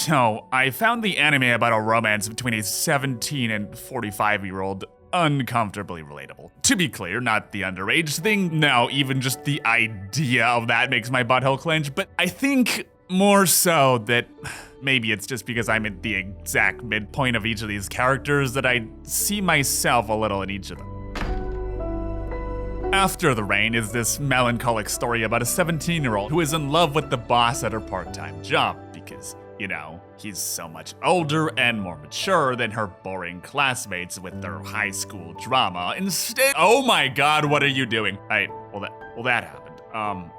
So, I found the anime about a romance between a 17 and 45-year-old uncomfortably relatable. To be clear, not the underage thing. No, even just the idea of that makes my butthole clench, but I think more so that maybe it's just because I'm at the exact midpoint of each of these characters that I see myself a little in each of them. After the Rain is this melancholic story about a 17-year-old who is in love with the boss at her part-time job because, you know, he's so much older and more mature than her boring classmates with their high school drama. Instead, oh my god, what are you doing? Well that happened.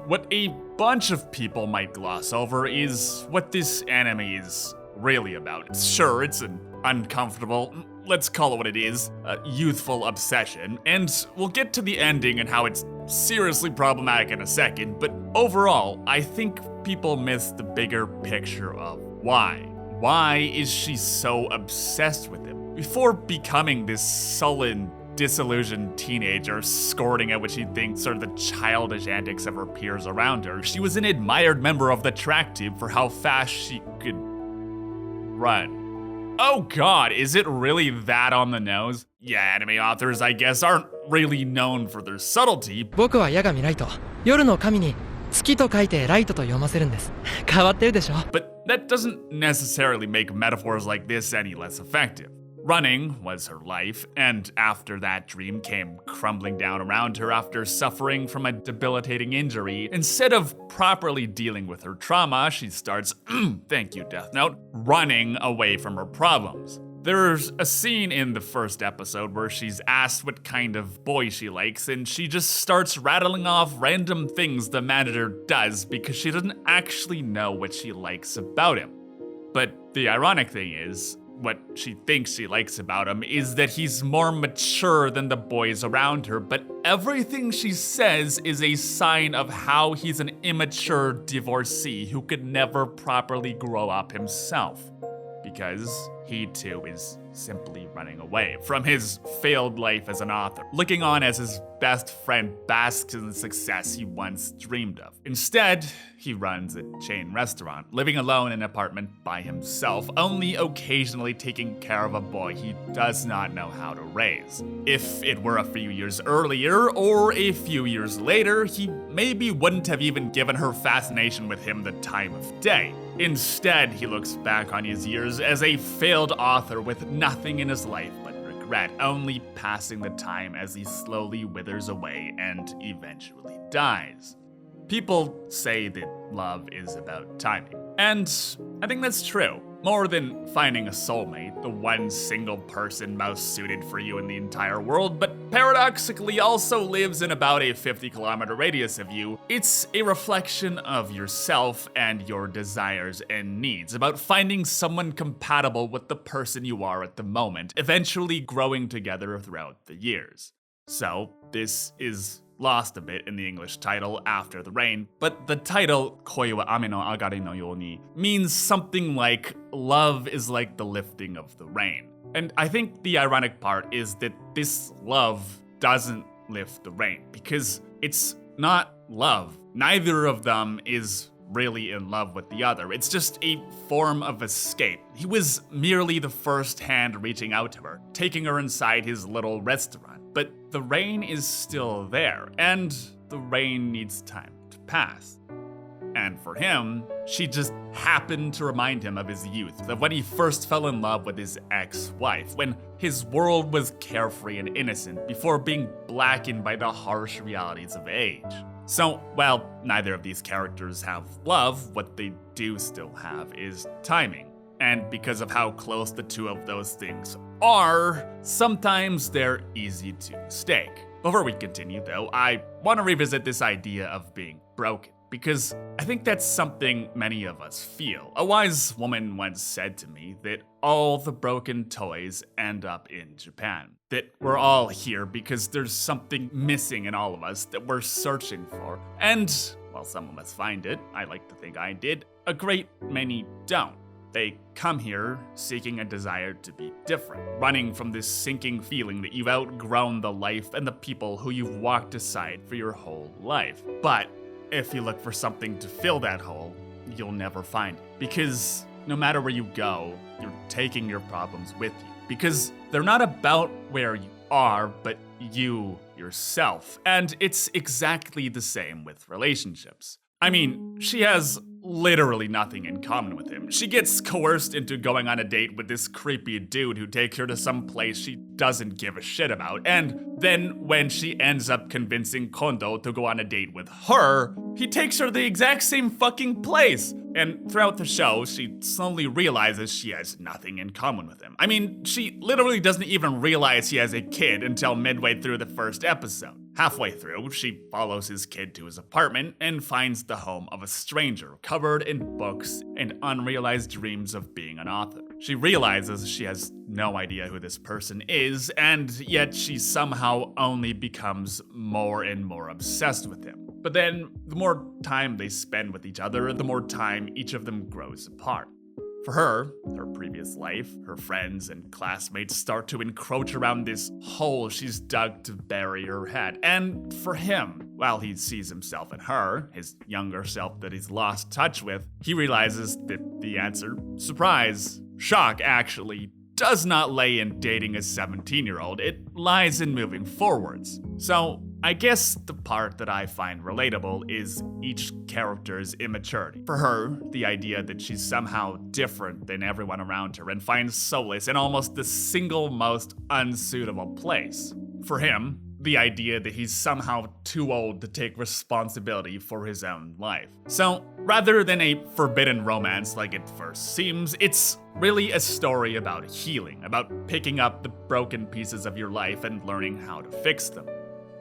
What a bunch of people might gloss over is what this anime is really about. Sure, it's an uncomfortable, let's call it what it is, a youthful obsession, and we'll get to the ending and how it's seriously problematic in a second, but overall, I think people miss the bigger picture of why. Why is she so obsessed with him? Before becoming this sullen, disillusioned teenager scorning at what she thinks are the childish antics of her peers around her, she was an admired member of the track team for how fast she could run. Oh god, is it really that on the nose? Yeah, anime authors, I guess, aren't really known for their subtlety. 僕は矢神ライト。夜の神に月と書いてライトと読ませるんです。変わってるでしょ? But that doesn't necessarily make metaphors like this any less effective. Running was her life, and after that dream came crumbling down around her after suffering from a debilitating injury. Instead of properly dealing with her trauma, she starts, thank you, Death Note, running away from her problems. There's a scene in the first episode where she's asked what kind of boy she likes, and she just starts rattling off random things the manager does because she doesn't actually know what she likes about him. But the ironic thing is, what she thinks she likes about him is that he's more mature than the boys around her, but everything she says is a sign of how he's an immature divorcee who could never properly grow up himself. Because he too is simply running away from his failed life as an author, looking on as his best friend basks in the success he once dreamed of. Instead, he runs a chain restaurant, living alone in an apartment by himself, only occasionally taking care of a boy he does not know how to raise. If it were a few years earlier, or a few years later, he maybe wouldn't have even given her fascination with him the time of day. Instead, he looks back on his years as a failed author with nothing in his life but regret, only passing the time as he slowly withers away and eventually dies. People say that love is about timing, and I think that's true. More than finding a soulmate, the one single person most suited for you in the entire world, but paradoxically also lives in about a 50-kilometer radius of you. It's a reflection of yourself and your desires and needs, about finding someone compatible with the person you are at the moment, eventually growing together throughout the years. So, this is lost a bit in the English title After the Rain, but the title Koi wa ame no agari no yoni means something like love is like the lifting of the rain. And I think the ironic part is that this love doesn't lift the rain because it's not love. Neither of them is really in love with the other. It's just a form of escape. He was merely the first hand reaching out to her, taking her inside his little restaurant. But the rain is still there, and the rain needs time to pass. And for him, she just happened to remind him of his youth, of when he first fell in love with his ex-wife, when his world was carefree and innocent before being blackened by the harsh realities of age. So, while neither of these characters have love, what they do still have is timing. And because of how close the two of those things are, sometimes they're easy to mistake. Before we continue though, I want to revisit this idea of being broken, because I think that's something many of us feel. A wise woman once said to me that all the broken toys end up in Japan. That we're all here because there's something missing in all of us that we're searching for. And while some of us find it, I like to think I did, a great many don't. They come here seeking a desire to be different, running from this sinking feeling that you've outgrown the life and the people who you've walked aside for your whole life. But if you look for something to fill that hole, you'll never find it. Because no matter where you go, you're taking your problems with you. Because they're not about where you are, but you yourself. And it's exactly the same with relationships. I mean, she has literally nothing in common with him. She gets coerced into going on a date with this creepy dude who takes her to some place she doesn't give a shit about. And then when she ends up convincing Kondo to go on a date with her, he takes her to the exact same fucking place. And throughout the show, she slowly realizes she has nothing in common with him. I mean, she literally doesn't even realize he has a kid until midway through the first episode. Halfway through, she follows his kid to his apartment and finds the home of a stranger covered in books and unrealized dreams of being an author. She realizes she has no idea who this person is, and yet she somehow only becomes more and more obsessed with him. But then, the more time they spend with each other, the more time each of them grows apart. For her previous life, her friends and classmates start to encroach around this hole she's dug to bury her head. And for him, while he sees himself in her, his younger self that he's lost touch with, he realizes that the answer, surprise, shock actually, does not lay in dating a 17-year-old, it lies in moving forwards. So, I guess the part that I find relatable is each character's immaturity. For her, the idea that she's somehow different than everyone around her and finds solace in almost the single most unsuitable place. For him, the idea that he's somehow too old to take responsibility for his own life. So, rather than a forbidden romance like it first seems, it's really a story about healing, about picking up the broken pieces of your life and learning how to fix them.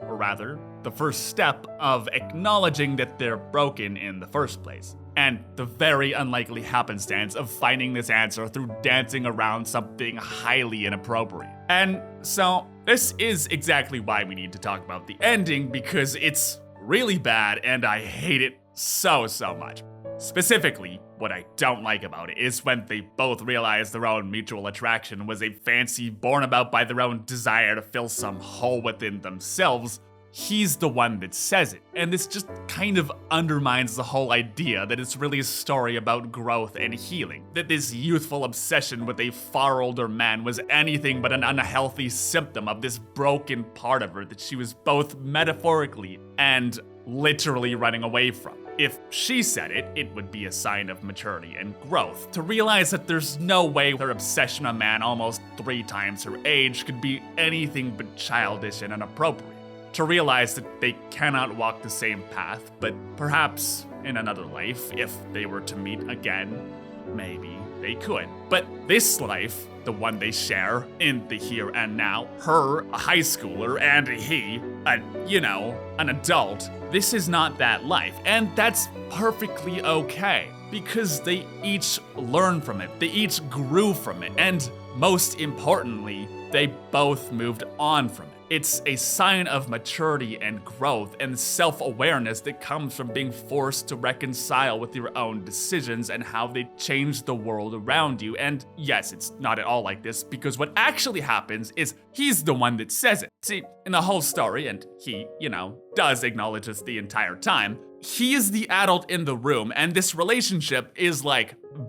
Or rather, the first step of acknowledging that they're broken in the first place. And the very unlikely happenstance of finding this answer through dancing around something highly inappropriate. And so, this is exactly why we need to talk about the ending, because it's really bad and I hate it so much. Specifically, what I don't like about it is when they both realize their own mutual attraction was a fancy born about by their own desire to fill some hole within themselves. He's the one that says it, and this just kind of undermines the whole idea that it's really a story about growth and healing, that this youthful obsession with a far older man was anything but an unhealthy symptom of this broken part of her that she was both metaphorically and literally running away from. If she said it, it would be a sign of maturity and growth, to realize that there's no way her obsession on a man almost 3 times her age could be anything but childish and inappropriate. To realize that they cannot walk the same path, but perhaps in another life, if they were to meet again, maybe they could. But this life, the one they share in the here and now, her, a high schooler, and he, an adult, this is not that life, and that's perfectly okay, because they each learn from it, they each grew from it, and most importantly, they both moved on from it. It's a sign of maturity and growth and self-awareness that comes from being forced to reconcile with your own decisions and how they change the world around you. And yes, it's not at all like this, because what actually happens is he's the one that says it. See, in the whole story, and he, does acknowledge this the entire time, he is the adult in the room, and this relationship is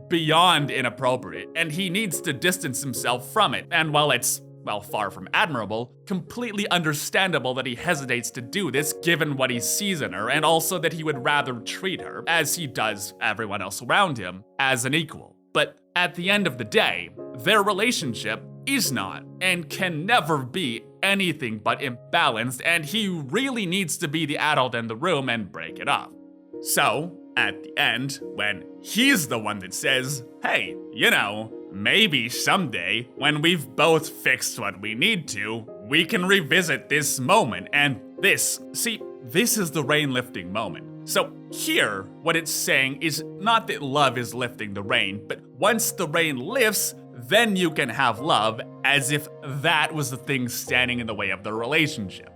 beyond inappropriate, and he needs to distance himself from it. And while it's far from admirable, completely understandable that he hesitates to do this given what he sees in her, and also that he would rather treat her, as he does everyone else around him, as an equal. But at the end of the day, their relationship is not, and can never be, anything but imbalanced, and he really needs to be the adult in the room and break it off. So, at the end, when he's the one that says, hey, maybe someday, when we've both fixed what we need to, we can revisit this moment, and this is the rain lifting moment. So here, what it's saying is not that love is lifting the rain, but once the rain lifts, then you can have love, as if that was the thing standing in the way of the relationship.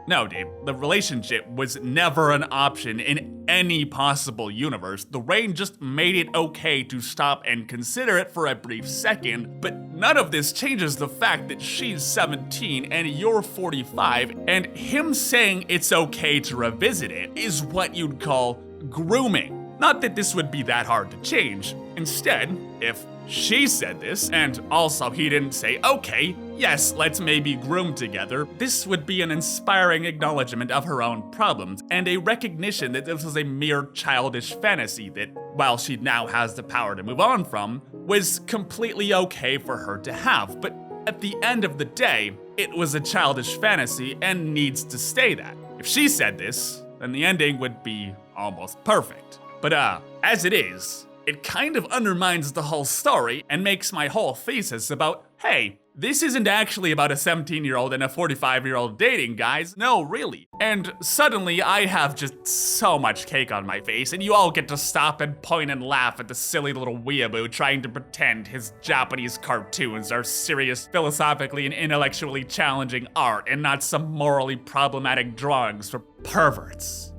No, Dave, the relationship was never an option in any possible universe. The rain just made it okay to stop and consider it for a brief second, but none of this changes the fact that she's 17 and you're 45, and him saying it's okay to revisit it is what you'd call grooming. Not that this would be that hard to change. Instead, if she said this, and also he didn't say, okay, yes, let's maybe groom together, this would be an inspiring acknowledgement of her own problems, and a recognition that this was a mere childish fantasy that, while she now has the power to move on from, was completely okay for her to have. But at the end of the day, it was a childish fantasy and needs to stay that. If she said this, then the ending would be almost perfect. But as it is, it kind of undermines the whole story and makes my whole thesis about, hey, this isn't actually about a 17-year-old and a 45-year-old dating, guys. No, really. And suddenly I have just so much cake on my face, and you all get to stop and point and laugh at the silly little weeaboo trying to pretend his Japanese cartoons are serious, philosophically and intellectually challenging art and not some morally problematic drawings for perverts.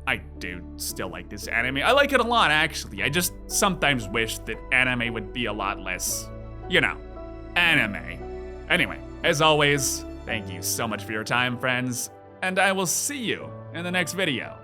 I do still like this anime. I like it a lot, actually. I just sometimes wish that anime would be a lot less, anime. Anyway, as always, thank you so much for your time, friends, and I will see you in the next video.